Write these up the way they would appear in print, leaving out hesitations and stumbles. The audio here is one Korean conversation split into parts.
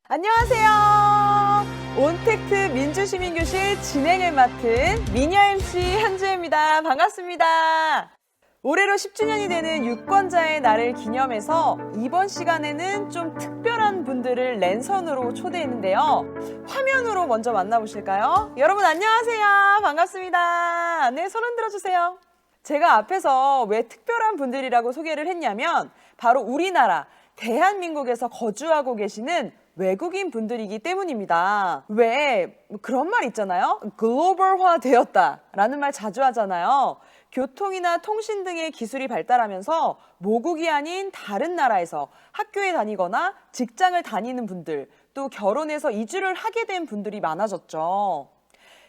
안녕하세요. 온택트 민주시민교실 진행을 맡은 미녀 MC 현주입니다. 반갑습니다. 올해로 10주년이 되는 유권자의 날을 기념해서 이번 시간에는 좀 특별한 분들을 랜선으로 초대했는데요. 화면으로 먼저 만나보실까요? 여러분 안녕하세요. 반갑습니다. 네, 손 흔들어 주세요. 제가 앞에서 왜 특별한 분들이라고 소개를 했냐면 바로 우리나라 대한민국에서 거주하고 계시는 외국인 분들이기 때문입니다. 왜 그런 말 있잖아요. 글로벌화 되었다라는 말 자주 하잖아요. 교통이나 통신 등의 기술이 발달하면서 모국이 아닌 다른 나라에서 학교에 다니거나 직장을 다니는 분들, 또 결혼해서 이주를 하게 된 분들이 많아졌죠.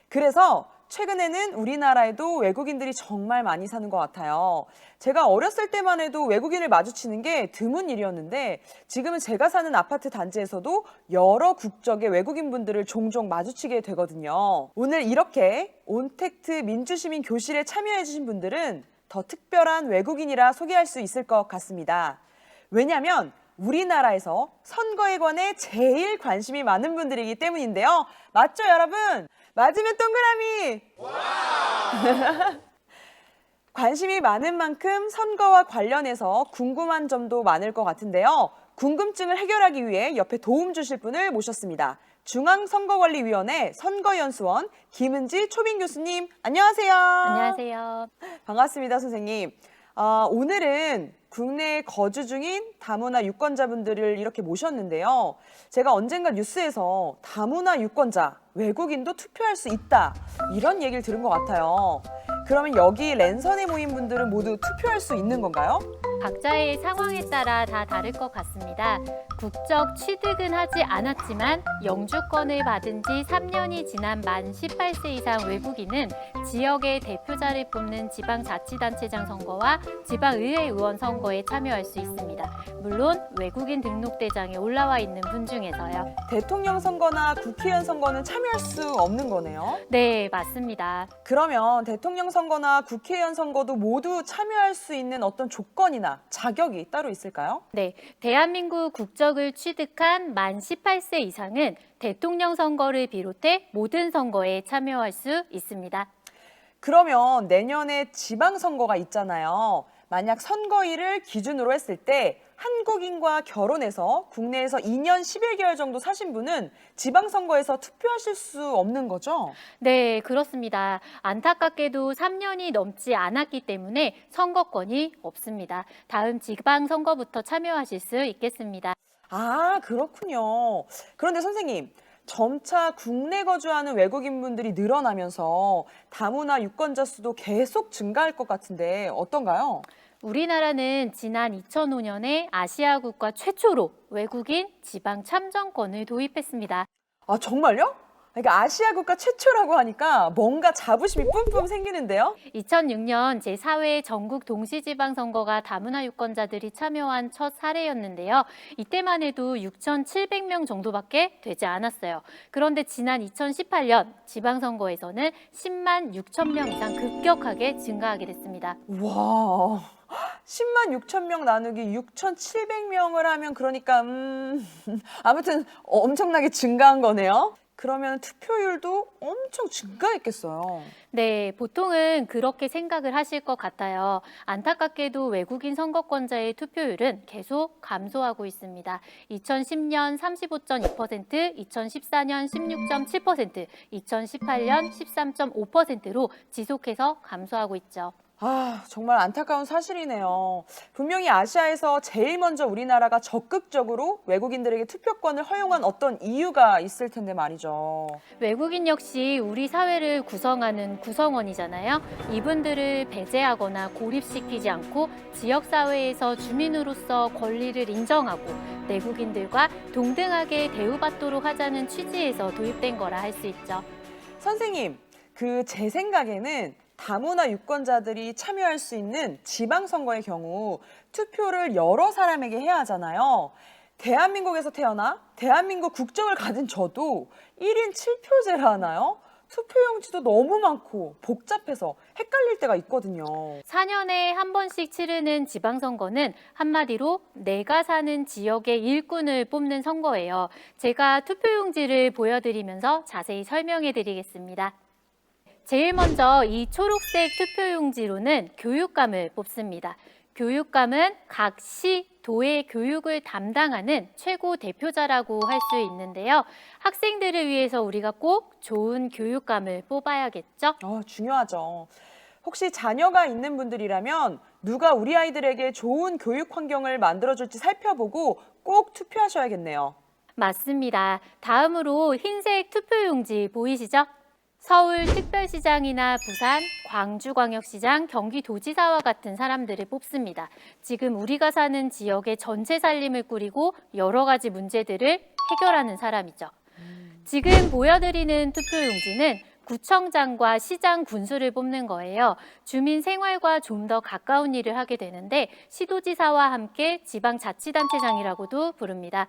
그래서 최근에는 우리나라에도 외국인들이 정말 많이 사는 것 같아요. 제가 어렸을 때만 해도 외국인을 마주치는 게 드문 일이었는데 지금은 제가 사는 아파트 단지에서도 여러 국적의 외국인분들을 종종 마주치게 되거든요. 오늘 이렇게 온택트 민주시민 교실에 참여해주신 분들은 더 특별한 외국인이라 소개할 수 있을 것 같습니다. 왜냐하면 우리나라에서 선거에 관해 제일 관심이 많은 분들이기 때문인데요. 맞죠, 여러분? 맞으면 동그라미! 관심이 많은 만큼 선거와 관련해서 궁금한 점도 많을 것 같은데요. 궁금증을 해결하기 위해 옆에 도움 주실 분을 모셨습니다. 중앙선거관리위원회 선거연수원 김은지 초빙 교수님, 안녕하세요. 안녕하세요. 반갑습니다, 선생님. 오늘은 국내에 거주 중인 다문화 유권자분들을 이렇게 모셨는데요. 제가 언젠가 뉴스에서 다문화 유권자, 외국인도 투표할 수 있다, 이런 얘기를 들은 것 같아요. 그러면 여기 랜선에 모인 분들은 모두 투표할 수 있는 건가요? 각자의 상황에 따라 다 다를 것 같습니다. 국적 취득은 하지 않았지만 영주권을 받은 지 3년이 지난 만 18세 이상 외국인은 지역의 대표자를 뽑는 지방자치단체장 선거와 지방의회 의원 선거에 참여할 수 있습니다. 물론 외국인 등록대장에 올라와 있는 분 중에서요. 대통령 선거나 국회의원 선거는 참여할 수 없는 거네요. 네, 맞습니다. 그러면 대통령 선거나 국회의원 선거도 모두 참여할 수 있는 어떤 조건이나 자격이 따로 있을까요? 네, 대한민국 국적을 취득한 만 18세 이상은 대통령 선거를 비롯해 모든 선거에 참여할 수 있습니다. 그러면 내년에 지방선거가 있잖아요. 만약 선거일을 기준으로 했을 때 한국인과 결혼해서 국내에서 2년 11개월 정도 사신 분은 지방선거에서 투표하실 수 없는 거죠? 네, 그렇습니다. 안타깝게도 3년이 넘지 않았기 때문에 선거권이 없습니다. 다음 지방선거부터 참여하실 수 있겠습니다. 아, 그렇군요. 그런데 선생님, 점차 국내 거주하는 외국인분들이 늘어나면서 다문화 유권자 수도 계속 증가할 것 같은데 어떤가요? 우리나라는 지난 2005년에 아시아 국가 최초로 외국인 지방 참정권을 도입했습니다. 아, 정말요? 그러니까 아시아 국가 최초라고 하니까 뭔가 자부심이 뿜뿜 생기는데요? 2006년 제4회 전국 동시지방선거가 다문화 유권자들이 참여한 첫 사례였는데요. 이때만 해도 6,700명 정도밖에 되지 않았어요. 그런데 지난 2018년 지방선거에서는 10만 6천 명 이상 급격하게 증가하게 됐습니다. 와, 10만 6천 명 나누기 6,700명을 하면 그러니까 아무튼 엄청나게 증가한 거네요. 그러면 투표율도 엄청 증가했겠어요. 네, 보통은 그렇게 생각을 하실 것 같아요. 안타깝게도 외국인 선거권자의 투표율은 계속 감소하고 있습니다. 2010년 35.2%, 2014년 16.7%, 2018년 13.5%로 지속해서 감소하고 있죠. 아, 정말 안타까운 사실이네요. 분명히 아시아에서 제일 먼저 우리나라가 적극적으로 외국인들에게 투표권을 허용한 어떤 이유가 있을 텐데 말이죠. 외국인 역시 우리 사회를 구성하는 구성원이잖아요. 이분들을 배제하거나 고립시키지 않고 지역사회에서 주민으로서 권리를 인정하고 내국인들과 동등하게 대우받도록 하자는 취지에서 도입된 거라 할 수 있죠. 선생님, 제 생각에는 다문화 유권자들이 참여할 수 있는 지방선거의 경우 투표를 여러 사람에게 해야 하잖아요. 대한민국에서 태어나 대한민국 국적을 가진 저도 1인 7표제라 하나요? 투표용지도 너무 많고 복잡해서 헷갈릴 때가 있거든요. 4년에 한 번씩 치르는 지방선거는 한마디로 내가 사는 지역의 일꾼을 뽑는 선거예요. 제가 투표용지를 보여드리면서 자세히 설명해 드리겠습니다. 제일 먼저 이 초록색 투표용지로는 교육감을 뽑습니다. 교육감은 각 시, 도의 교육을 담당하는 최고 대표자라고 할 수 있는데요. 학생들을 위해서 우리가 꼭 좋은 교육감을 뽑아야겠죠? 중요하죠. 혹시 자녀가 있는 분들이라면 누가 우리 아이들에게 좋은 교육 환경을 만들어줄지 살펴보고 꼭 투표하셔야겠네요. 맞습니다. 다음으로 흰색 투표용지 보이시죠? 서울특별시장이나 부산, 광주광역시장, 경기도지사와 같은 사람들을 뽑습니다. 지금 우리가 사는 지역의 전체 살림을 꾸리고 여러 가지 문제들을 해결하는 사람이죠. 지금 보여드리는 투표용지는 구청장과 시장 군수를 뽑는 거예요. 주민 생활과 좀 더 가까운 일을 하게 되는데 시도지사와 함께 지방자치단체장이라고도 부릅니다.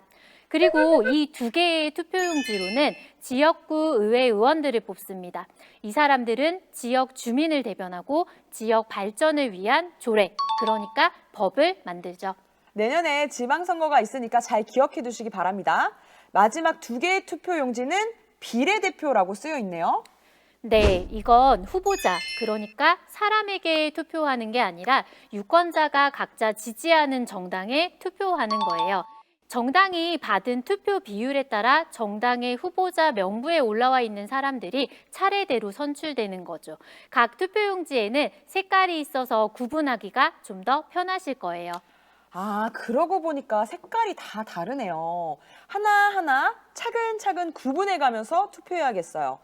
그리고 이 두 개의 투표용지로는 지역구 의회 의원들을 뽑습니다. 이 사람들은 지역 주민을 대변하고 지역 발전을 위한 조례, 그러니까 법을 만들죠. 내년에 지방선거가 있으니까 잘 기억해 두시기 바랍니다. 마지막 두 개의 투표용지는 비례대표라고 쓰여 있네요. 네, 이건 후보자, 그러니까 사람에게 투표하는 게 아니라 유권자가 각자 지지하는 정당에 투표하는 거예요. 정당이 받은 투표 비율에 따라 정당의 후보자 명부에 올라와 있는 사람들이 차례대로 선출되는 거죠. 각 투표용지에는 색깔이 있어서 구분하기가 좀 더 편하실 거예요. 그러고 보니까 색깔이 다 다르네요. 하나하나 차근차근 구분해 가면서 투표해야겠어요.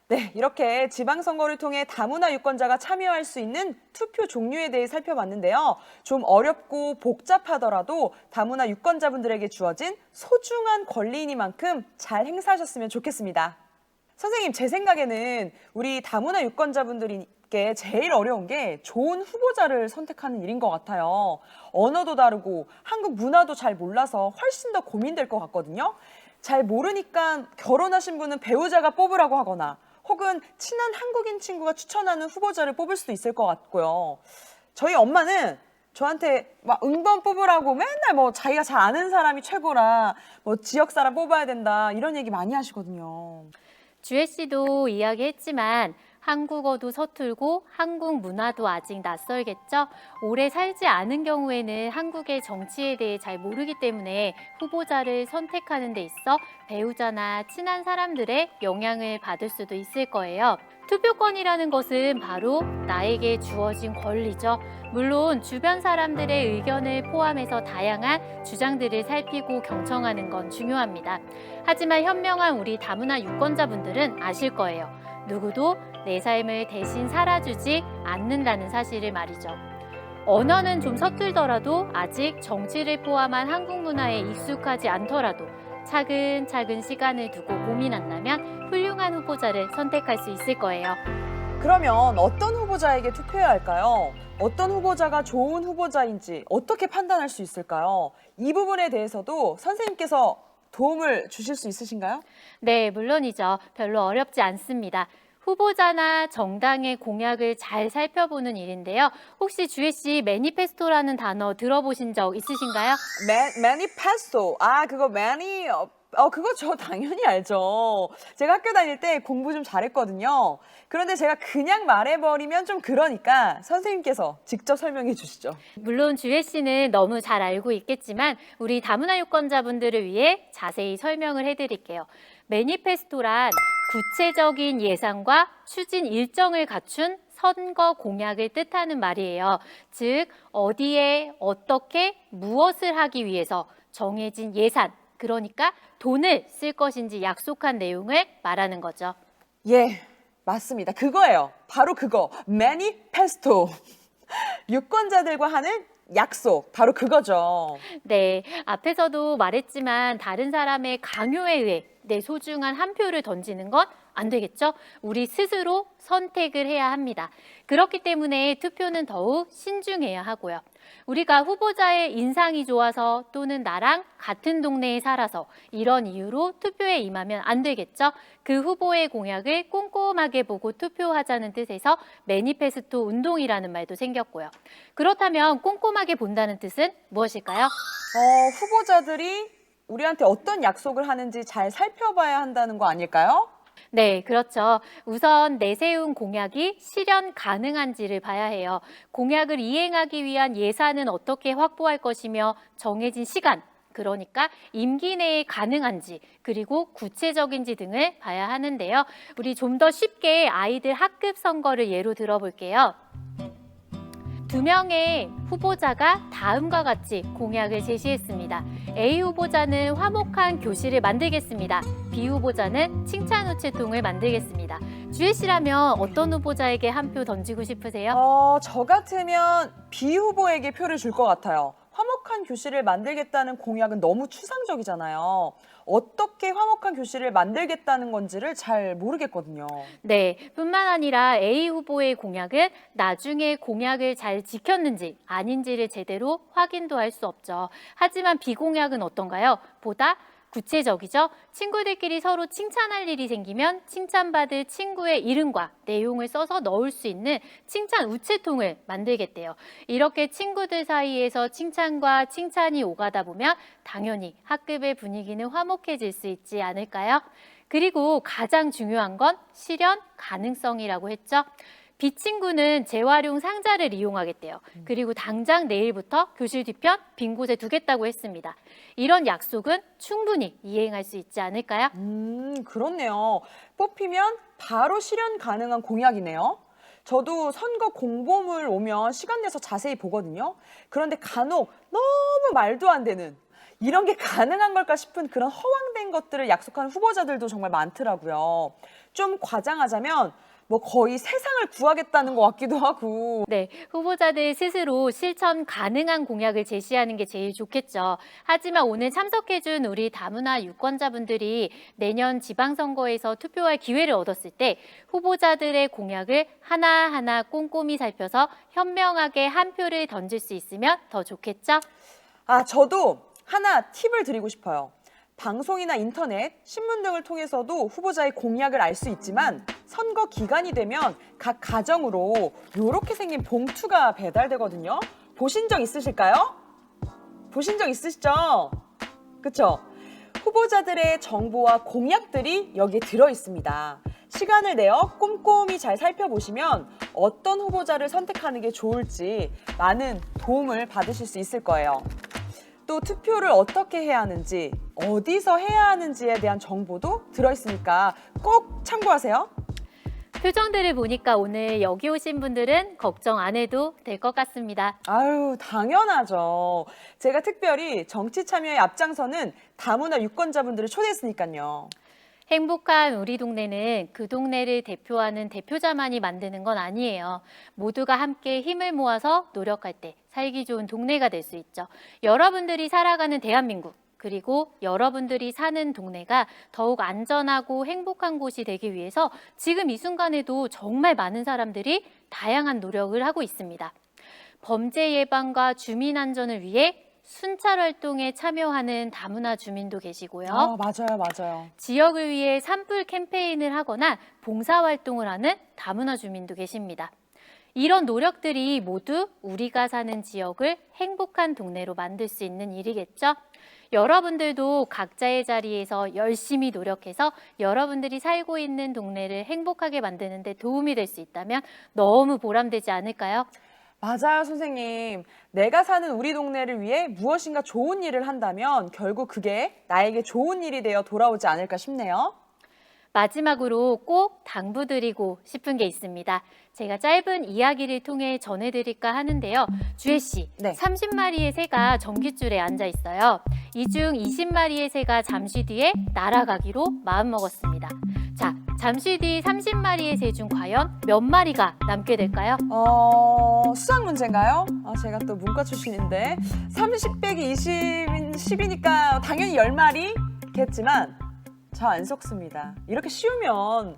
네, 이렇게 지방선거를 통해 다문화 유권자가 참여할 수 있는 투표 종류에 대해 살펴봤는데요. 좀 어렵고 복잡하더라도 다문화 유권자분들에게 주어진 소중한 권리이니만큼 잘 행사하셨으면 좋겠습니다. 선생님, 제 생각에는 우리 다문화 유권자분들께 제일 어려운 게 좋은 후보자를 선택하는 일인 것 같아요. 언어도 다르고 한국 문화도 잘 몰라서 훨씬 더 고민될 것 같거든요. 잘 모르니까 결혼하신 분은 배우자가 뽑으라고 하거나 혹은 친한 한국인 친구가 추천하는 후보자를 뽑을 수도 있을 것 같고요. 저희 엄마는 저한테 막 응번 뽑으라고 맨날 뭐 자기가 잘 아는 사람이 최고라, 뭐 지역 사람 뽑아야 된다 이런 얘기 많이 하시거든요. 주혜 씨도 이야기했지만 한국어도 서툴고 한국 문화도 아직 낯설겠죠? 오래 살지 않은 경우에는 한국의 정치에 대해 잘 모르기 때문에 후보자를 선택하는 데 있어 배우자나 친한 사람들의 영향을 받을 수도 있을 거예요. 투표권이라는 것은 바로 나에게 주어진 권리죠. 물론 주변 사람들의 의견을 포함해서 다양한 주장들을 살피고 경청하는 건 중요합니다. 하지만 현명한 우리 다문화 유권자분들은 아실 거예요. 누구도 내 삶을 대신 살아주지 않는다는 사실을 말이죠. 언어는 좀 서툴더라도 아직 정치를 포함한 한국 문화에 익숙하지 않더라도 차근차근 시간을 두고 고민한다면 훌륭한 후보자를 선택할 수 있을 거예요. 그러면 어떤 후보자에게 투표해야 할까요? 어떤 후보자가 좋은 후보자인지 어떻게 판단할 수 있을까요? 이 부분에 대해서도 선생님께서 도움을 주실 수 있으신가요? 네, 물론이죠. 별로 어렵지 않습니다. 후보자나 정당의 공약을 잘 살펴보는 일인데요. 혹시 주혜 씨 매니페스토라는 단어 들어보신 적 있으신가요? 매니페스토. 그거 그거 저 당연히 알죠. 제가 학교 다닐 때 공부 좀 잘했거든요. 그런데 제가 그냥 말해버리면 좀 그러니까 선생님께서 직접 설명해 주시죠. 물론 주혜 씨는 너무 잘 알고 있겠지만 우리 다문화 유권자분들을 위해 자세히 설명을 해드릴게요. 매니페스토란 구체적인 예산과 추진 일정을 갖춘 선거 공약을 뜻하는 말이에요. 즉, 어디에 어떻게 무엇을 하기 위해서 정해진 예산, 그러니까 돈을 쓸 것인지 약속한 내용을 말하는 거죠. 예, 맞습니다. 그거예요. 바로 그거. 매니페스토. 유권자들과 하는 약속. 바로 그거죠. 네, 앞에서도 말했지만 다른 사람의 강요에 의해 내 소중한 한 표를 던지는 건 안 되겠죠? 우리 스스로 선택을 해야 합니다. 그렇기 때문에 투표는 더욱 신중해야 하고요. 우리가 후보자의 인상이 좋아서 또는 나랑 같은 동네에 살아서 이런 이유로 투표에 임하면 안 되겠죠? 그 후보의 공약을 꼼꼼하게 보고 투표하자는 뜻에서 매니페스토 운동이라는 말도 생겼고요. 그렇다면 꼼꼼하게 본다는 뜻은 무엇일까요? 후보자들이 우리한테 어떤 약속을 하는지 잘 살펴봐야 한다는 거 아닐까요? 네, 그렇죠. 우선 내세운 공약이 실현 가능한지를 봐야 해요. 공약을 이행하기 위한 예산은 어떻게 확보할 것이며 정해진 시간, 그러니까 임기 내에 가능한지 그리고 구체적인지 등을 봐야 하는데요. 우리 좀 더 쉽게 아이들 학급 선거를 예로 들어볼게요. 2명의 후보자가 다음과 같이 공약을 제시했습니다. A 후보자는 화목한 교실을 만들겠습니다. B 후보자는 칭찬 우체통을 만들겠습니다. 주혜 씨라면 어떤 후보자에게 한 표 던지고 싶으세요? 저 같으면 B 후보에게 표를 줄 것 같아요. 화목한 교실을 만들겠다는 공약은 너무 추상적이잖아요. 어떻게 화목한 교실을 만들겠다는 건지를 잘 모르겠거든요. 네, 뿐만 아니라 A 후보의 공약은 나중에 공약을 잘 지켰는지 아닌지를 제대로 확인도 할 수 없죠. 하지만 B 공약은 어떤가요? 보다 구체적이죠. 친구들끼리 서로 칭찬할 일이 생기면 칭찬받을 친구의 이름과 내용을 써서 넣을 수 있는 칭찬 우체통을 만들겠대요. 이렇게 친구들 사이에서 칭찬과 칭찬이 오가다 보면 당연히 학급의 분위기는 화목해질 수 있지 않을까요? 그리고 가장 중요한 건 실현 가능성이라고 했죠. B 친구는 재활용 상자를 이용하겠대요. 그리고 당장 내일부터 교실 뒤편 빈 곳에 두겠다고 했습니다. 이런 약속은 충분히 이행할 수 있지 않을까요? 그렇네요. 뽑히면 바로 실현 가능한 공약이네요. 저도 선거 공보물 오면 시간 내서 자세히 보거든요. 그런데 간혹 너무 말도 안 되는 이런 게 가능한 걸까 싶은 그런 허황된 것들을 약속하는 후보자들도 정말 많더라고요. 좀 과장하자면 거의 세상을 구하겠다는 것 같기도 하고. 네, 후보자들 스스로 실천 가능한 공약을 제시하는 게 제일 좋겠죠. 하지만 오늘 참석해준 우리 다문화 유권자분들이 내년 지방선거에서 투표할 기회를 얻었을 때 후보자들의 공약을 하나하나 꼼꼼히 살펴서 현명하게 한 표를 던질 수 있으면 더 좋겠죠? 저도 하나 팁을 드리고 싶어요. 방송이나 인터넷, 신문 등을 통해서도 후보자의 공약을 알 수 있지만 선거 기간이 되면 각 가정으로 이렇게 생긴 봉투가 배달되거든요. 보신 적 있으실까요? 보신 적 있으시죠? 그쵸? 후보자들의 정보와 공약들이 여기에 들어 있습니다. 시간을 내어 꼼꼼히 잘 살펴보시면 어떤 후보자를 선택하는 게 좋을지 많은 도움을 받으실 수 있을 거예요. 또 투표를 어떻게 해야 하는지, 어디서 해야 하는지에 대한 정보도 들어있으니까 꼭 참고하세요. 표정들을 보니까 오늘 여기 오신 분들은 걱정 안 해도 될 것 같습니다. 아유, 당연하죠. 제가 특별히 정치 참여에 앞장서는 다문화 유권자분들을 초대했으니까요. 행복한 우리 동네는 그 동네를 대표하는 대표자만이 만드는 건 아니에요. 모두가 함께 힘을 모아서 노력할 때 살기 좋은 동네가 될 수 있죠. 여러분들이 살아가는 대한민국, 그리고 여러분들이 사는 동네가 더욱 안전하고 행복한 곳이 되기 위해서 지금 이 순간에도 정말 많은 사람들이 다양한 노력을 하고 있습니다. 범죄 예방과 주민 안전을 위해 순찰 활동에 참여하는 다문화 주민도 계시고요. 맞아요. 지역을 위해 산불 캠페인을 하거나 봉사 활동을 하는 다문화 주민도 계십니다. 이런 노력들이 모두 우리가 사는 지역을 행복한 동네로 만들 수 있는 일이겠죠? 여러분들도 각자의 자리에서 열심히 노력해서 여러분들이 살고 있는 동네를 행복하게 만드는 데 도움이 될 수 있다면 너무 보람되지 않을까요? 맞아요, 선생님. 내가 사는 우리 동네를 위해 무엇인가 좋은 일을 한다면 결국 그게 나에게 좋은 일이 되어 돌아오지 않을까 싶네요. 마지막으로 꼭 당부드리고 싶은 게 있습니다. 제가 짧은 이야기를 통해 전해드릴까 하는데요. 주혜 씨, 네. 30마리의 새가 전깃줄에 앉아 있어요. 이 중 20마리의 새가 잠시 뒤에 날아가기로 마음먹었습니다. 자, 잠시 뒤 30마리의 새 중 과연 몇 마리가 남게 될까요? 수학 문제인가요? 제가 또 문과 출신인데 30 빼기 20인 10이니까 당연히 10마리겠지만 저 안 속습니다. 이렇게 쉬우면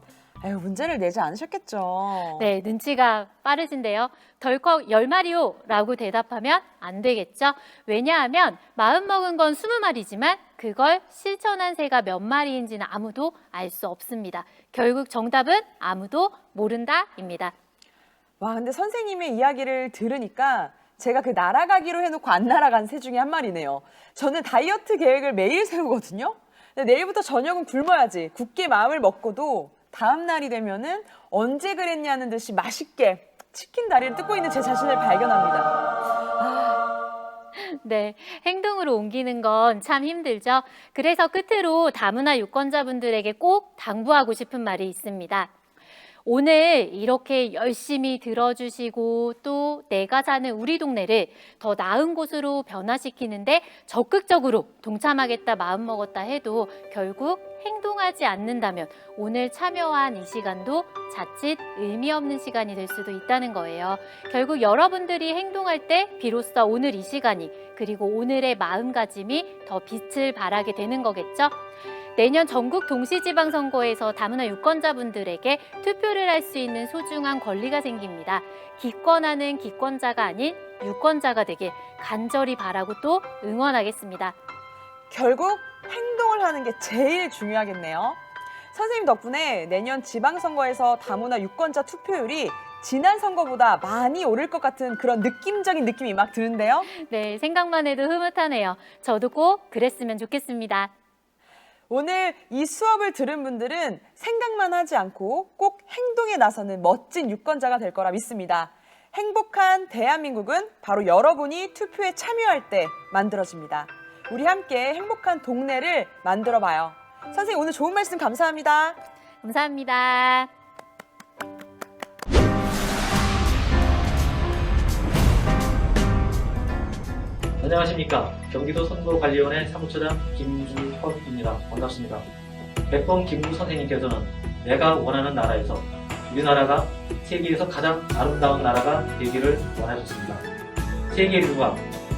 문제를 내지 않으셨겠죠. 네, 눈치가 빠르신데요. 덜컥 10마리요 라고 대답하면 안 되겠죠. 왜냐하면 마음먹은 건 20마리지만 그걸 실천한 새가 몇 마리인지는 아무도 알 수 없습니다. 결국 정답은 아무도 모른다입니다. 와, 근데 선생님의 이야기를 들으니까 제가 그 날아가기로 해놓고 안 날아간 새 중에 한 마리네요. 저는 다이어트 계획을 매일 세우거든요. 근데 내일부터 저녁은 굶어야지. 굳게 마음을 먹고도 다음 날이 되면은 언제 그랬냐는 듯이 맛있게 치킨 다리를 뜯고 있는 제 자신을 발견합니다. 네, 행동으로 옮기는 건 참 힘들죠. 그래서 끝으로 다문화 유권자분들에게 꼭 당부하고 싶은 말이 있습니다. 오늘 이렇게 열심히 들어주시고 또 내가 사는 우리 동네를 더 나은 곳으로 변화시키는데 적극적으로 동참하겠다 마음먹었다 해도 결국 행동하지 않는다면 오늘 참여한 이 시간도 자칫 의미 없는 시간이 될 수도 있다는 거예요. 결국 여러분들이 행동할 때 비로소 오늘 이 시간이 그리고 오늘의 마음가짐이 더 빛을 발하게 되는 거겠죠. 내년 전국 동시지방선거에서 다문화 유권자분들에게 투표를 할 수 있는 소중한 권리가 생깁니다. 기권하는 기권자가 아닌 유권자가 되길 간절히 바라고 또 응원하겠습니다. 결국 행동을 하는 게 제일 중요하겠네요. 선생님 덕분에 내년 지방선거에서 다문화 유권자 투표율이 지난 선거보다 많이 오를 것 같은 그런 느낌적인 느낌이 막 드는데요. 네, 생각만 해도 흐뭇하네요. 저도 꼭 그랬으면 좋겠습니다. 오늘 이 수업을 들은 분들은 생각만 하지 않고 꼭 행동에 나서는 멋진 유권자가 될 거라 믿습니다. 행복한 대한민국은 바로 여러분이 투표에 참여할 때 만들어집니다. 우리 함께 행복한 동네를 만들어 봐요. 선생님 오늘 좋은 말씀 감사합니다. 감사합니다. 안녕하십니까. 경기도 선거관리위원회 사무처장 김주헌입니다. 반갑습니다. 백범 김구 선생님께서는 내가 원하는 나라에서 우리나라가 세계에서 가장 아름다운 나라가 되기를 원하셨습니다. 세계 인류가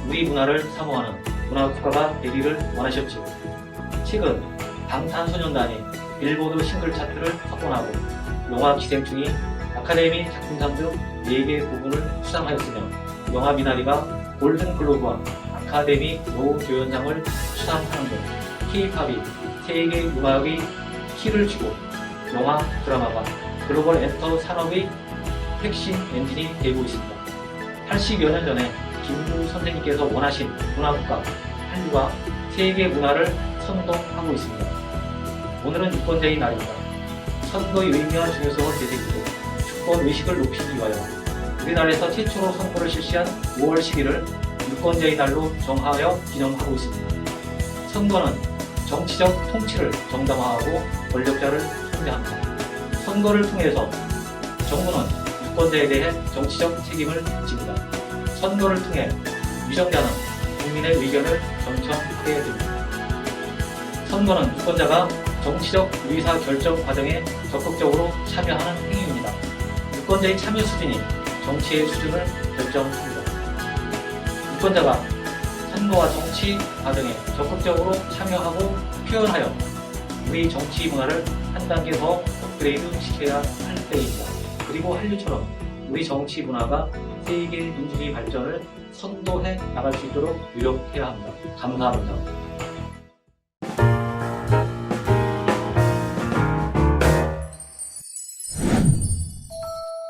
우리 문화를 사모하는 문화국가가 되기를 원하셨지요. 최근 방탄소년단이 빌보드 싱글 차트를 석권하고 영화 기생충이 아카데미 작품상 등 4개 부분을 수상하였으며 영화 미나리가 골든글로브와 아카데미 노조연상을 수상하는 등 K-팝이 세계 음악의 키를 쥐고 영화, 드라마가 글로벌 엔터 산업의 핵심 엔진이 되고 있습니다. 80여 년 전에 김구 선생님께서 원하신 문화국가 한류가 세계 문화를 선동하고 있습니다. 오늘은 유권자의 날입니다. 선거의 의미와 중요성을 되새기고 주권 의식을 높이기 위하여 우리나라에서 최초로 선거를 실시한 5월 10일을 유권자의 날로 정하여 기념하고 있습니다. 선거는 정치적 통치를 정당화하고 권력자를 숭배합니다. 선거를 통해서 정부는 유권자에 대해 정치적 책임을 집니다. 선거를 통해 위정자는 국민의 의견을 경청하게 됩니다. 선거는 유권자가 정치적 의사결정 과정에 적극적으로 참여하는 행위입니다. 유권자의 참여 수준이 정치의 수준을 결정합니다. 유권자가 선거와 정치 과정에 적극적으로 참여하고 표현하여 우리 정치 문화를 한 단계 더 업그레이드 시켜야 할 때입니다. 그리고 한류처럼 우리 정치 문화가 세계 민주주의 발전을 선도해 나갈 수 있도록 노력해야 합니다. 감사합니다.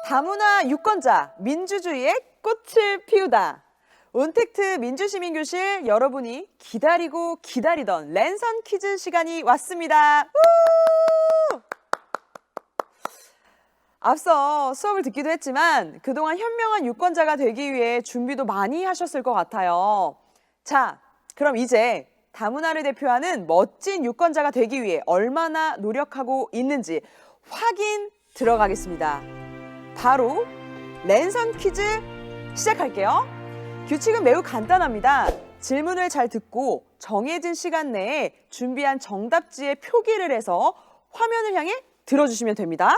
다문화 유권자, 민주주의의 꽃을 피우다. 온택트 민주시민교실 여러분이 기다리고 기다리던 랜선 퀴즈 시간이 왔습니다. 우! 앞서 수업을 듣기도 했지만 그동안 현명한 유권자가 되기 위해 준비도 많이 하셨을 것 같아요. 자, 그럼 이제 다문화를 대표하는 멋진 유권자가 되기 위해 얼마나 노력하고 있는지 확인 들어가겠습니다. 바로 랜선 퀴즈 시작할게요. 규칙은 매우 간단합니다. 질문을 잘 듣고 정해진 시간 내에 준비한 정답지에 표기를 해서 화면을 향해 들어주시면 됩니다.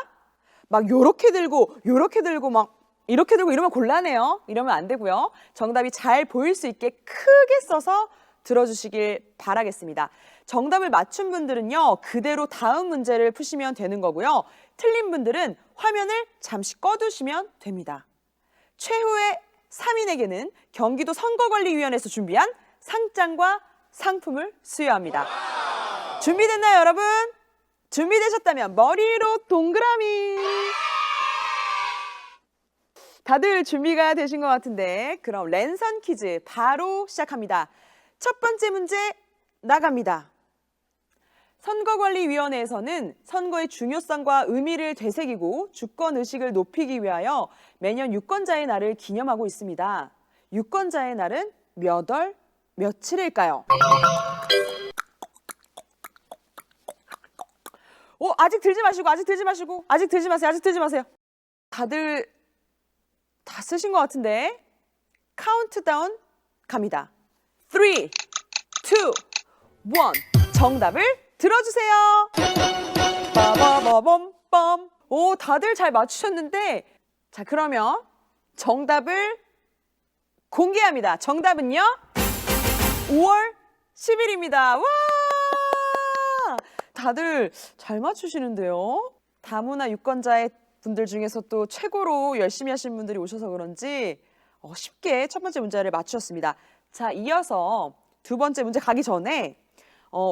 막 요렇게 들고 막 이렇게 들고 이러면 곤란해요. 이러면 안 되고요. 정답이 잘 보일 수 있게 크게 써서 들어주시길 바라겠습니다. 정답을 맞춘 분들은요, 그대로 다음 문제를 푸시면 되는 거고요. 틀린 분들은 화면을 잠시 꺼두시면 됩니다. 최후의 3인에게는 경기도 선거관리위원회에서 준비한 상장과 상품을 수여합니다. 준비됐나요, 여러분? 준비되셨다면 머리로 동그라미! 다들 준비가 되신 것 같은데 그럼 랜선 퀴즈 바로 시작합니다. 첫 번째 문제 나갑니다. 선거관리위원회에서는 선거의 중요성과 의미를 되새기고 주권의식을 높이기 위하여 매년 유권자의 날을 기념하고 있습니다. 유권자의 날은 몇 월 며칠일까요? 아직 들지 마세요. 다들 다 쓰신 것 같은데 카운트다운 갑니다. 3, 2, 1 정답을 들어주세요. 빠바바범빰. 다들 잘 맞추셨는데 자, 그러면 정답을 공개합니다. 정답은요? 5월 10일입니다. 와! 다들 잘 맞추시는데요. 다문화 유권자의 분들 중에서 또 최고로 열심히 하신 분들이 오셔서 그런지 쉽게 첫 번째 문제를 맞추셨습니다. 자, 이어서 두 번째 문제 가기 전에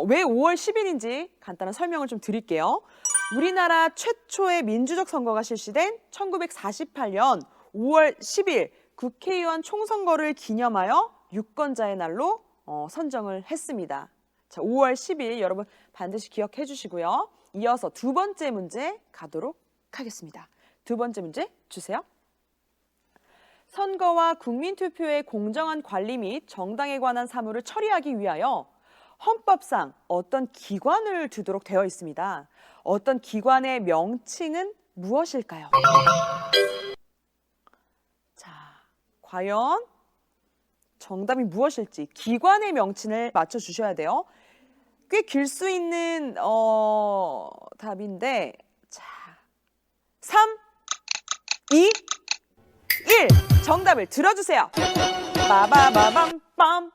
왜 5월 10일인지 간단한 설명을 좀 드릴게요. 우리나라 최초의 민주적 선거가 실시된 1948년 5월 10일 국회의원 총선거를 기념하여 유권자의 날로 선정을 했습니다. 자, 5월 10일 여러분 반드시 기억해 주시고요. 이어서 두 번째 문제 가도록 하겠습니다. 두 번째 문제 주세요. 선거와 국민투표의 공정한 관리 및 정당에 관한 사무를 처리하기 위하여 헌법상 어떤 기관을 두도록 되어 있습니다. 어떤 기관의 명칭은 무엇일까요? 자, 과연 정답이 무엇일지 기관의 명칭을 맞춰주셔야 돼요. 꽤 길 수 있는 답인데 자, 3, 2, 1 정답을 들어주세요. 빠바바밤빰.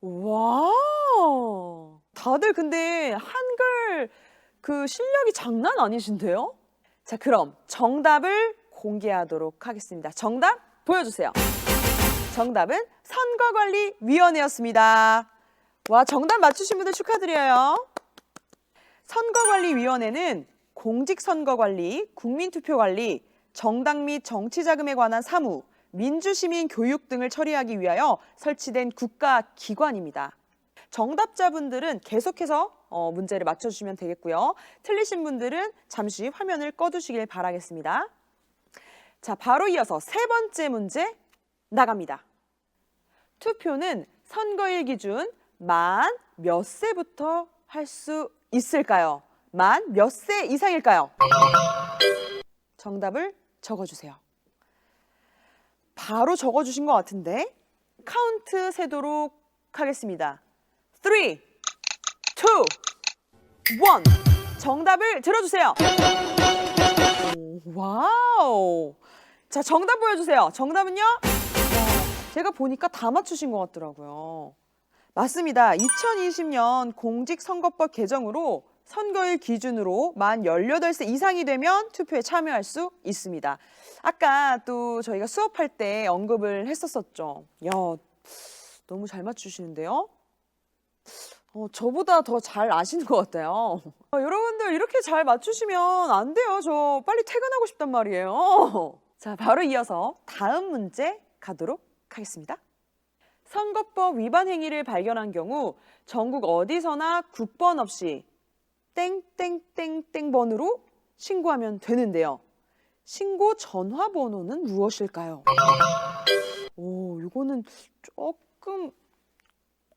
와우, 다들 근데 한글 그 실력이 장난 아니신데요? 자, 그럼 정답을 공개하도록 하겠습니다. 정답 보여주세요. 정답은 선거관리위원회였습니다. 와, 정답 맞추신 분들 축하드려요. 선거관리위원회는 공직선거관리, 국민투표관리, 정당 및 정치자금에 관한 사무, 민주시민 교육 등을 처리하기 위하여 설치된 국가기관입니다. 정답자분들은 계속해서 문제를 맞춰주시면 되겠고요. 틀리신 분들은 잠시 화면을 꺼두시길 바라겠습니다. 자, 바로 이어서 세 번째 문제 나갑니다. 투표는 선거일 기준 만 몇 세부터 할 수 있을까요? 만 몇 세 이상일까요? 정답을 적어주세요. 바로 적어주신 것 같은데 카운트 세도록 하겠습니다. 3, 2, 1 정답을 들어주세요. 와우. 자, 정답 보여주세요. 정답은요? 제가 보니까 다 맞추신 것 같더라고요. 맞습니다. 2020년 공직선거법 개정으로 선거일 기준으로 만 18세 이상이 되면 투표에 참여할 수 있습니다. 아까 또 저희가 수업할 때 언급을 했었었죠. 야, 너무 잘 맞추시는데요? 저보다 더 잘 아시는 것 같아요. 여러분들 이렇게 잘 맞추시면 안 돼요. 저 빨리 퇴근하고 싶단 말이에요. 자, 바로 이어서 다음 문제 가도록 하겠습니다. 선거법 위반 행위를 발견한 경우 전국 어디서나 국번 없이 땡땡땡땡 번으로 신고하면 되는데요. 신고 전화번호는 무엇일까요? 이거는 조금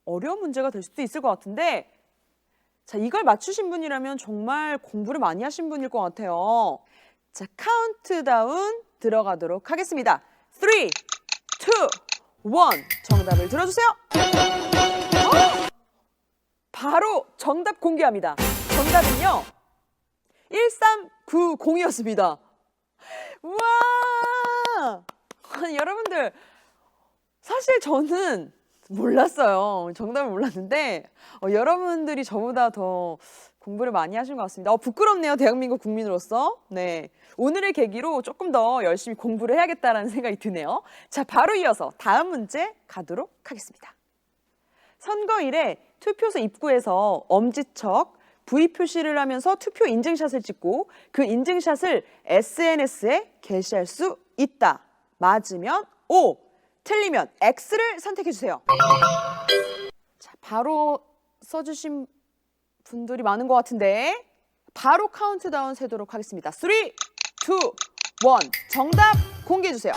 어려운 문제가 될 수도 있을 것 같은데 자, 이걸 맞추신 분이라면 정말 공부를 많이 하신 분일 것 같아요. 자, 카운트다운 들어가도록 하겠습니다. 3, 2, 1 정답을 들어주세요. 바로 정답 공개합니다. 정답은요 1390이었습니다. 우와! 아니, 여러분들 사실 저는 몰랐어요. 정답을 몰랐는데 여러분들이 저보다 더 공부를 많이 하신 것 같습니다. 부끄럽네요. 대한민국 국민으로서. 네, 오늘을 계기로 조금 더 열심히 공부를 해야겠다라는 생각이 드네요. 자, 바로 이어서 다음 문제 가도록 하겠습니다. 선거일에 투표소 입구에서 엄지척, V 표시를 하면서 투표 인증샷을 찍고 그 인증샷을 SNS에 게시할 수 있다. 맞으면 O, 틀리면 X를 선택해 주세요. 자, 바로 써주신 분들이 많은 것 같은데 바로 카운트다운 세도록 하겠습니다. 3, 2, 1 정답 공개해 주세요.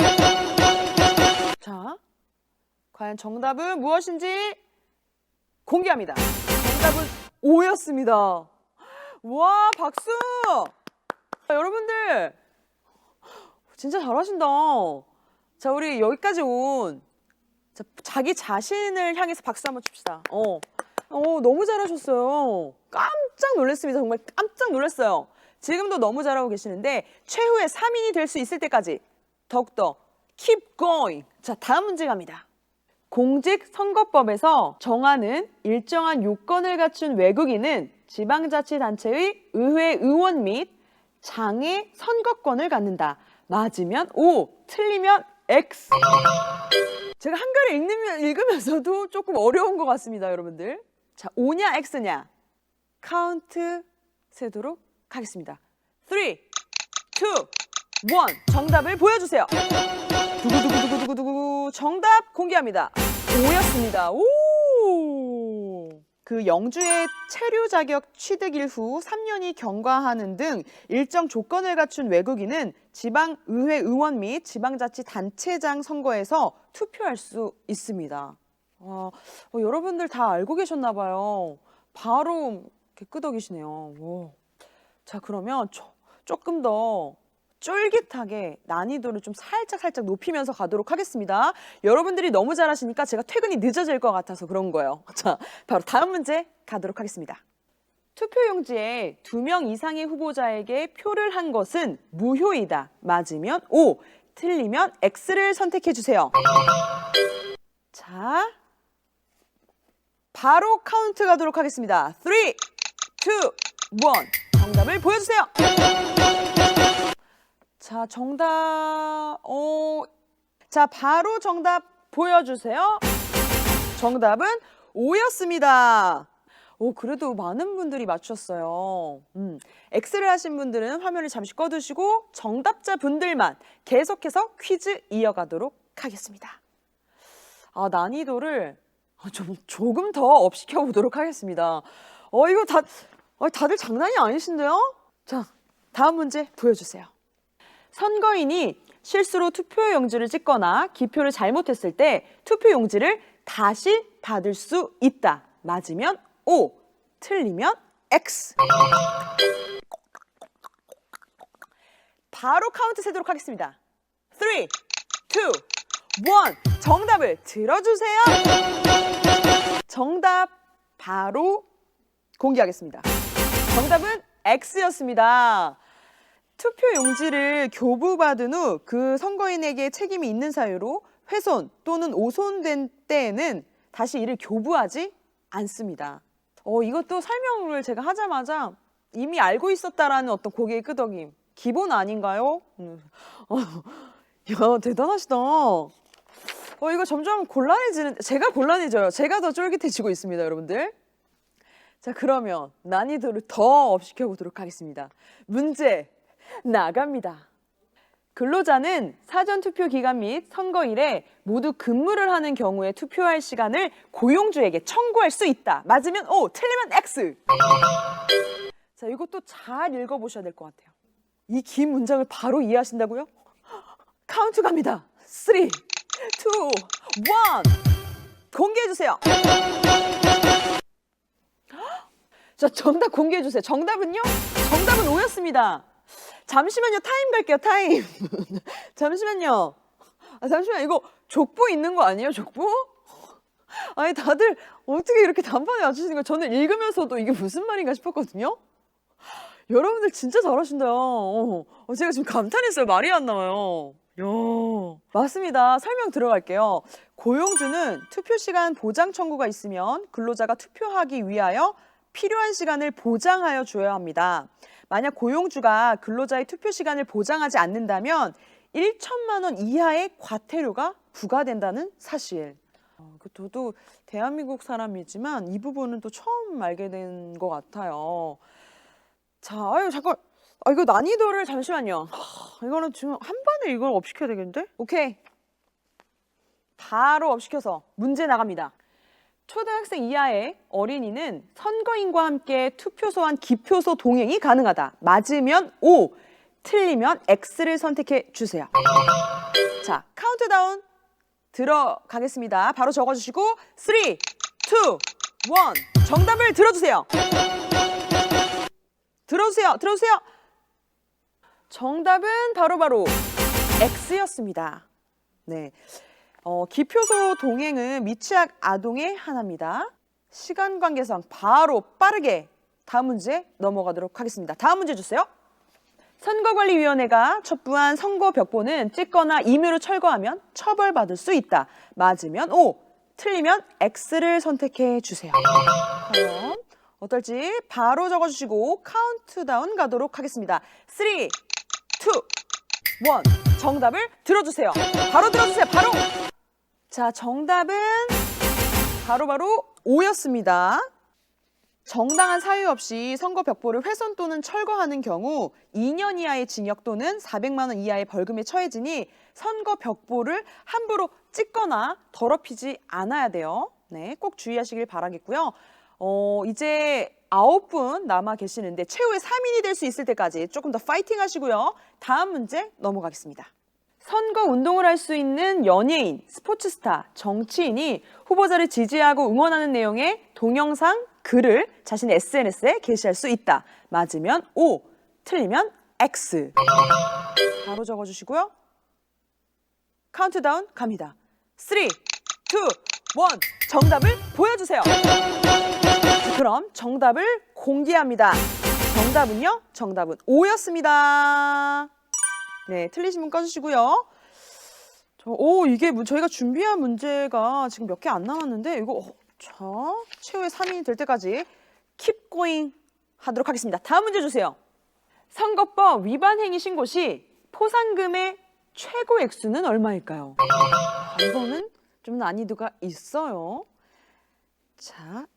자, 과연 정답은 무엇인지 공개합니다. 정답은 O였습니다. 와, 박수! 여러분들 진짜 잘하신다. 자, 우리 여기까지 온 자기 자신을 향해서 박수 한번 칩시다. 너무 잘하셨어요. 깜짝 놀랐습니다. 정말 깜짝 놀랐어요. 지금도 너무 잘하고 계시는데 최후의 3인이 될 수 있을 때까지 더욱더 keep going. 자, 다음 문제 갑니다. 공직선거법에서 정하는 일정한 요건을 갖춘 외국인은 지방자치단체의 의회 의원 및 장의 선거권을 갖는다. 맞으면 O, 틀리면 X. 제가 한글을 읽으면서도 조금 어려운 것 같습니다, 여러분들. 자, O냐 X냐 카운트 세도록 하겠습니다. 3, 2, 1 정답을 보여주세요. 두구두구두구두구 정답 공개합니다. O였습니다. 오! 그 영주의 체류 자격 취득일 후 3년이 경과하는 등 일정 조건을 갖춘 외국인은 지방의회 의원 및 지방자치단체장 선거에서 투표할 수 있습니다. 여러분들 다 알고 계셨나 봐요. 바로 이렇게 끄덕이시네요. 오. 자, 그러면 조금 더 쫄깃하게 난이도를 좀 살짝 높이면서 가도록 하겠습니다. 여러분들이 너무 잘하시니까 제가 퇴근이 늦어질 것 같아서 그런 거예요. 자, 바로 다음 문제 가도록 하겠습니다. 투표용지에 2명 이상의 후보자에게 표를 한 것은 무효이다. 맞으면 O, 틀리면 X를 선택해 주세요. 자, 바로 카운트 가도록 하겠습니다. 3, 2, 1 정답을 보여주세요. 자, 정답, 자, 바로 정답 보여주세요. 정답은 O였습니다. 그래도 많은 분들이 맞추셨어요. X를 하신 분들은 화면을 잠시 꺼두시고 정답자 분들만 계속해서 퀴즈 이어가도록 하겠습니다. 난이도를 조금 더 업시켜 보도록 하겠습니다. 이거 다들 장난이 아니신데요? 자, 다음 문제 보여주세요. 선거인이 실수로 투표용지를 찍거나 기표를 잘못했을 때 투표용지를 다시 받을 수 있다. 맞으면 O, 틀리면 X. 바로 카운트 세도록 하겠습니다. 3, 2, 1 정답을 들어주세요. 정답 바로 공개하겠습니다. 정답은 X였습니다. 투표용지를 교부받은 후 그 선거인에게 책임이 있는 사유로 훼손 또는 오손된 때에는 다시 이를 교부하지 않습니다. 이것도 설명을 제가 하자마자 이미 알고 있었다라는 어떤 고개의 끄덕임. 기본 아닌가요? 야, 대단하시다. 이거 점점 곤란해지는, 제가 곤란해져요. 제가 더 쫄깃해지고 있습니다, 여러분들. 자, 그러면 난이도를 더 업시켜 보도록 하겠습니다. 문제 나갑니다. 근로자는 사전투표 기간 및 선거일에 모두 근무를 하는 경우에 투표할 시간을 고용주에게 청구할 수 있다. 맞으면 O, 틀리면 X. 자, 이것도 잘 읽어보셔야 될 것 같아요. 이 긴 문장을 바로 이해하신다고요? 카운트 갑니다. 3, 2, 1 공개해주세요. 자, 정답 공개해주세요. 정답은요? 정답은 O였습니다. 잠시만요. 타임 갈게요. 타임. 잠시만요. 잠시만, 이거 족보 있는 거 아니에요? 족보? 아니, 다들 어떻게 이렇게 단판에 맞추시는 거예요? 저는 읽으면서도 이게 무슨 말인가 싶었거든요. 여러분들 진짜 잘하신다요. 제가 지금 감탄했어요. 말이 안 나와요. 맞습니다. 설명 들어갈게요. 고용주는 투표 시간 보장 청구가 있으면 근로자가 투표하기 위하여 필요한 시간을 보장하여 줘야 합니다. 만약 고용주가 근로자의 투표 시간을 보장하지 않는다면 1천만 원 이하의 과태료가 부과된다는 사실. 저도 대한민국 사람이지만 이 부분은 또 처음 알게 된 것 같아요. 자, 잠깐. 이거 난이도를 잠시만요. 이거는 지금 한 번에 이걸 업시켜야 되겠는데? 오케이. 바로 업시켜서 문제 나갑니다. 초등학생 이하의 어린이는 선거인과 함께 투표소 안 기표소 동행이 가능하다. 맞으면 O, 틀리면 X를 선택해 주세요. 자, 카운트다운 들어가겠습니다. 바로 적어주시고 3, 2, 1 정답을 들어주세요. 들어주세요. 정답은 바로 X였습니다. 네. 기표소 동행은 미취학 아동의 하나입니다. 시간 관계상 바로 빠르게 다음 문제 넘어가도록 하겠습니다. 다음 문제 주세요. 선거관리위원회가 첩부한 선거벽보는 찍거나 임의로 철거하면 처벌받을 수 있다. 맞으면 O, 틀리면 X를 선택해 주세요. 과연 어떨지 바로 적어주시고 카운트다운 가도록 하겠습니다. 3, 2, 1 정답을 들어주세요. 바로 들어주세요. 바로. 자, 정답은 바로 O였습니다. 정당한 사유 없이 선거벽보를 훼손 또는 철거하는 경우 2년 이하의 징역 또는 400만 원 이하의 벌금에 처해지니 선거벽보를 함부로 찍거나 더럽히지 않아야 돼요. 네, 꼭 주의하시길 바라겠고요. 이제 9분 남아 계시는데 최후의 3인이 될 수 있을 때까지 조금 더 파이팅 하시고요. 다음 문제 넘어가겠습니다. 선거 운동을 할 수 있는 연예인, 스포츠스타, 정치인이 후보자를 지지하고 응원하는 내용의 동영상, 글을 자신의 SNS에 게시할 수 있다. 맞으면 O, 틀리면 X. 바로 적어주시고요. 카운트다운 갑니다. 3, 2, 1 정답을 보여주세요. 자, 그럼 정답을 공개합니다. 정답은 O였습니다. 네, 틀리신 분 꺼주시고요. 이게 저희가 준비한 문제가 지금 몇 개 안 남았는데 이거 자, 최후의 3인이 될 때까지 keep going 하도록 하겠습니다. 다음 문제 주세요. 선거법 위반 행위 신고 시 포상금의 최고 액수는 얼마일까요? 이거는 좀 난이도가 있어요. 자,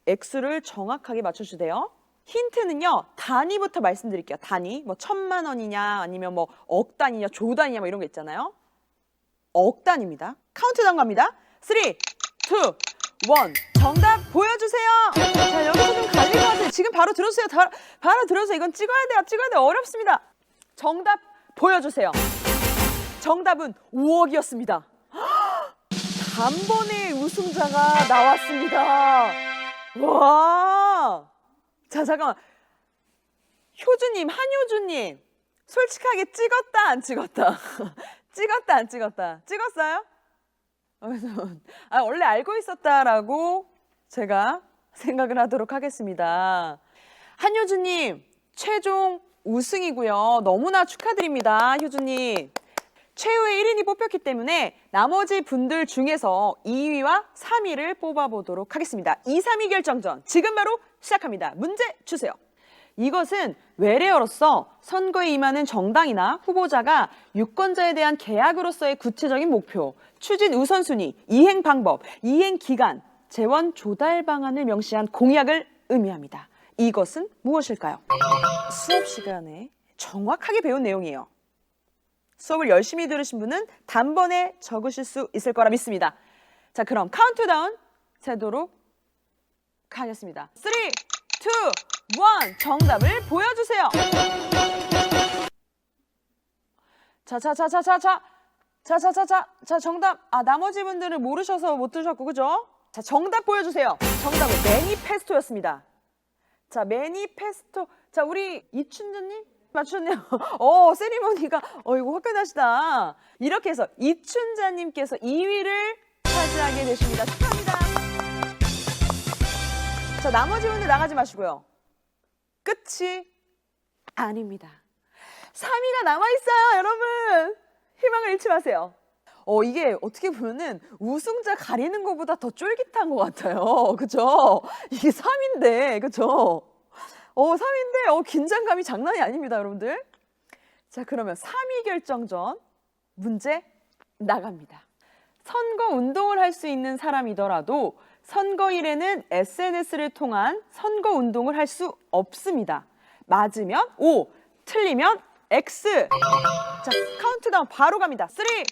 액수를 정확하게 맞춰주세요. 힌트는요, 단위부터 말씀드릴게요. 단위, 뭐 1,000만 원이냐, 아니면 뭐 억 단위냐, 조 단위냐, 뭐 이런 거 있잖아요. 억 단위입니다. 카운트다운 갑니다. 3, 2, 1 정답 보여주세요. 자, 여기서 좀 갈릴 것 같아요. 지금 바로 들어주세요. 바로 들어주세요. 이건 찍어야 돼요. 어렵습니다. 정답 보여주세요. 정답은 5억이었습니다. 단번에 우승자가 나왔습니다. 와! 자, 잠깐만. 한효주님. 솔직하게 찍었다, 안 찍었다? 찍었다, 안 찍었다? 찍었어요? 원래 알고 있었다라고 제가 생각을 하도록 하겠습니다. 한효주님, 최종 우승이고요. 너무나 축하드립니다, 효주님. 최후의 1인이 뽑혔기 때문에 나머지 분들 중에서 2위와 3위를 뽑아보도록 하겠습니다. 2, 3위 결정전 지금 바로 시작합니다. 문제 주세요. 이것은 외래어로서 선거에 임하는 정당이나 후보자가 유권자에 대한 계약으로서의 구체적인 목표, 추진 우선순위, 이행 방법, 이행 기간, 재원 조달 방안을 명시한 공약을 의미합니다. 이것은 무엇일까요? 수업 시간에 정확하게 배운 내용이에요. 수업을 열심히 들으신 분은 단번에 적으실 수 있을 거라 믿습니다. 자, 그럼 카운트다운 세도록 하겠습니다. 3, 2, 1 정답을 보여주세요. 자, 정답. 나머지 분들은 모르셔서 못 들으셨고, 그죠? 자, 정답 보여주세요. 정답은 매니페스토였습니다. 자, 매니페스토. 자, 우리 이춘자님 맞추셨네요. 세리머니가, 이거 화끈하시다. 이렇게 해서 이춘자님께서 2위를 차지하게 되십니다. 축하합니다. 자, 나머지 분들 나가지 마시고요. 끝이 아닙니다. 3위가 남아있어요, 여러분. 희망을 잃지 마세요. 이게 어떻게 보면은 우승자 가리는 것보다 더 쫄깃한 것 같아요. 그죠? 이게 3위인데, 그죠? 3위인데, 긴장감이 장난이 아닙니다, 여러분들. 자, 그러면 3위 결정전 문제 나갑니다. 선거 운동을 할 수 있는 사람이더라도 선거일에는 SNS를 통한 선거 운동을 할 수 없습니다. 맞으면 O, 틀리면 X. 자, 카운트다운 바로 갑니다. 3, 2, 1.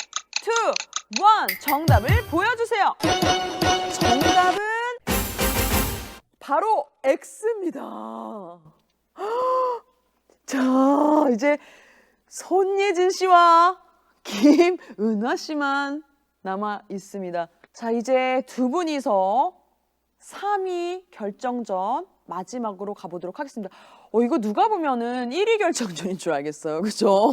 정답을 보여주세요. 정답은 바로 X입니다. 자, 이제 손예진 씨와 김은화 씨만 남아 있습니다. 자, 이제 두 분이서 3위 결정전 마지막으로 가보도록 하겠습니다. 이거 누가 보면은 1위 결정전인 줄 알겠어요. 그죠?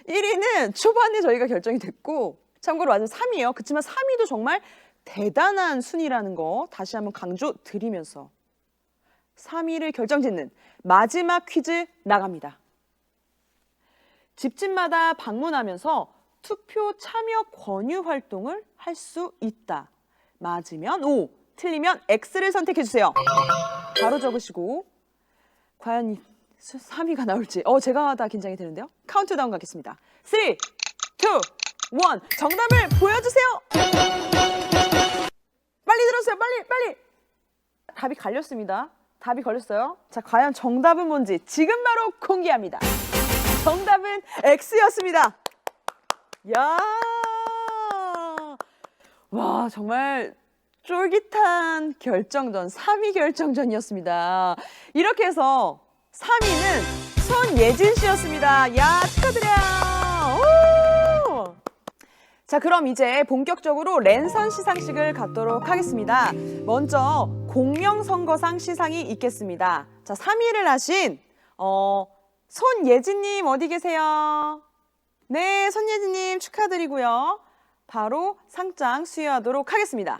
1위는 초반에 저희가 결정이 됐고, 참고로 맞은 3위예요. 그렇지만 3위도 정말 대단한 순위라는 거 다시 한번 강조 드리면서 3위를 결정짓는 마지막 퀴즈 나갑니다. 집집마다 방문하면서 투표 참여 권유 활동을 할 수 있다. 맞으면 O, 틀리면 X를 선택해 주세요. 바로 적으시고 과연 3위가 나올지 제가 다 긴장이 되는데요. 카운트다운 가겠습니다. 3, 2, 1. 정답을 보여주세요. 빨리 들었어요. 빨리. 답이 갈렸습니다. 답이 걸렸어요. 자, 과연 정답은 뭔지 지금 바로 공개합니다. 정답은 X였습니다. 야, 와, 정말 쫄깃한 결정전, 3위 결정전이었습니다. 이렇게 해서 3위는 손예진 씨였습니다. 야, 축하드려요. 오! 자, 그럼 이제 본격적으로 랜선 시상식을 갖도록 하겠습니다. 먼저 공명선거상 시상이 있겠습니다. 자, 3위를 하신 손예진님 어디 계세요? 네, 손예진님 축하드리고요. 바로 상장 수여하도록 하겠습니다.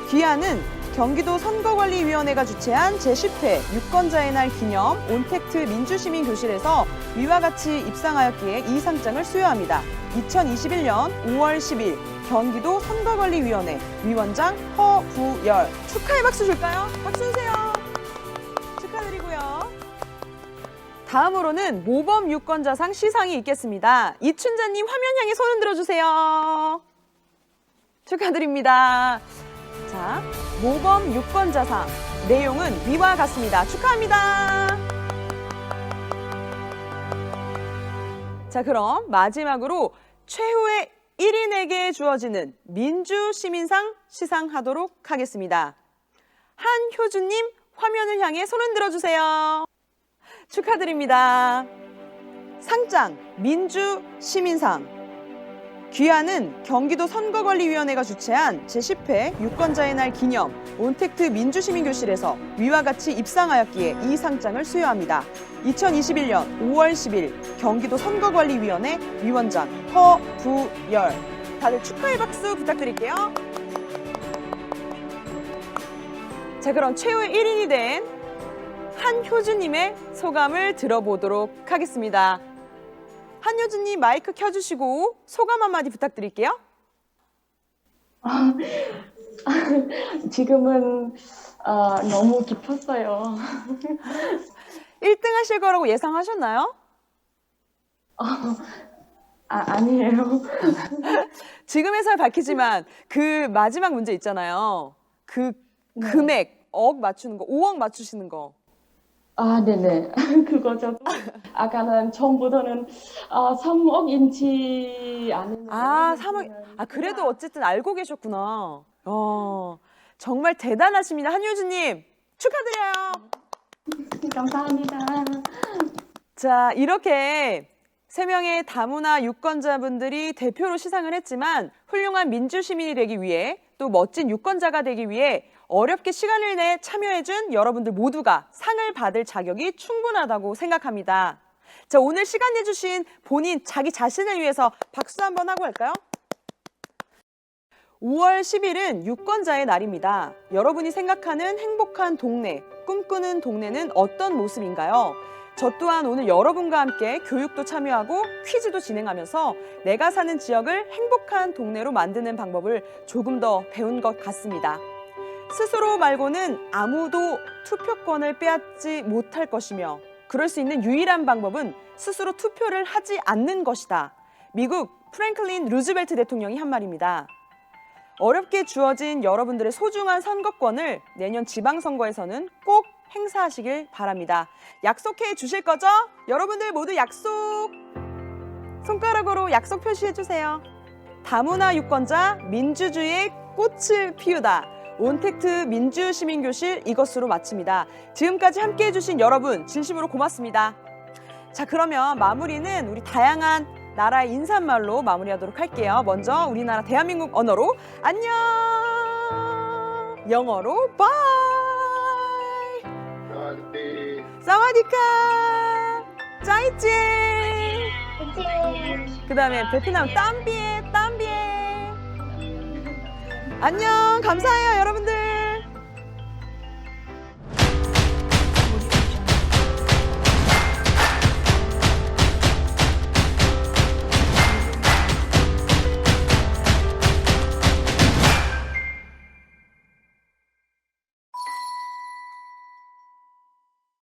귀하는 경기도 선거관리위원회가 주최한 제10회 유권자의 날 기념 온택트 민주시민교실에서 위와 같이 입상하였기에 이 상장을 수여합니다. 2021년 5월 10일 경기도 선거관리위원회 위원장 허부열. 축하의 박수 줄까요? 박수 주세요. 축하드리고요. 다음으로는 모범 유권자상 시상이 있겠습니다. 이춘자님 화면 향해 손 흔들어 주세요. 축하드립니다. 자, 모범 유권자상 내용은 위와 같습니다. 축하합니다. 자, 그럼 마지막으로 최후의 1인에게 주어지는 민주시민상 시상하도록 하겠습니다. 한효준님 화면을 향해 손 흔들어 주세요. 축하드립니다. 상장 민주시민상 귀하는 경기도 선거관리위원회가 주최한 제10회 유권자의 날 기념 온택트 민주시민교실에서 위와 같이 입상하였기에 이 상장을 수여합니다. 2021년 5월 10일 경기도 선거관리위원회 위원장 허부열. 다들 축하의 박수 부탁드릴게요. 자, 그럼 최후의 1인이 된 한효주님의 소감을 들어보도록 하겠습니다. 한효주님 마이크 켜주시고 소감 한마디 부탁드릴게요. 지금은 너무 기뻤어요. 1등 하실 거라고 예상하셨나요? 아니에요. 지금에서 밝히지만 그 마지막 문제 있잖아요. 그 금액, 억 맞추는 거, 5억 맞추시는 거. 네네. 그거 저도 아까는 처음부터는 3억인지 아니면 3억. 그래도 어쨌든 알고 계셨구나. 정말 대단하십니다. 한효주님 축하드려요. 감사합니다. 자, 이렇게 3명의 다문화 유권자분들이 대표로 시상을 했지만 훌륭한 민주시민이 되기 위해 또 멋진 유권자가 되기 위해 어렵게 시간을 내 참여해준 여러분들 모두가 상을 받을 자격이 충분하다고 생각합니다. 자, 오늘 시간 내주신 본인, 자기 자신을 위해서 박수 한번 하고 할까요? 5월 10일은 유권자의 날입니다. 여러분이 생각하는 행복한 동네, 꿈꾸는 동네는 어떤 모습인가요? 저 또한 오늘 여러분과 함께 교육도 참여하고 퀴즈도 진행하면서 내가 사는 지역을 행복한 동네로 만드는 방법을 조금 더 배운 것 같습니다. 스스로 말고는 아무도 투표권을 빼앗지 못할 것이며 그럴 수 있는 유일한 방법은 스스로 투표를 하지 않는 것이다. 미국 프랭클린 루즈벨트 대통령이 한 말입니다. 어렵게 주어진 여러분들의 소중한 선거권을 내년 지방선거에서는 꼭 행사하시길 바랍니다. 약속해 주실 거죠? 여러분들 모두 약속! 손가락으로 약속 표시해 주세요. 다문화 유권자 민주주의의 꽃을 피우다. 온택트 민주시민교실 이것으로 마칩니다. 지금까지 함께해 주신 여러분 진심으로 고맙습니다. 자, 그러면 마무리는 우리 다양한 나라의 인사말로 마무리하도록 할게요. 먼저 우리나라 대한민국 언어로 안녕! 영어로 바이! 사와디카! 짜이찌! 그 다음에 베트남 땀비에! 안녕! 감사해요, 여러분들!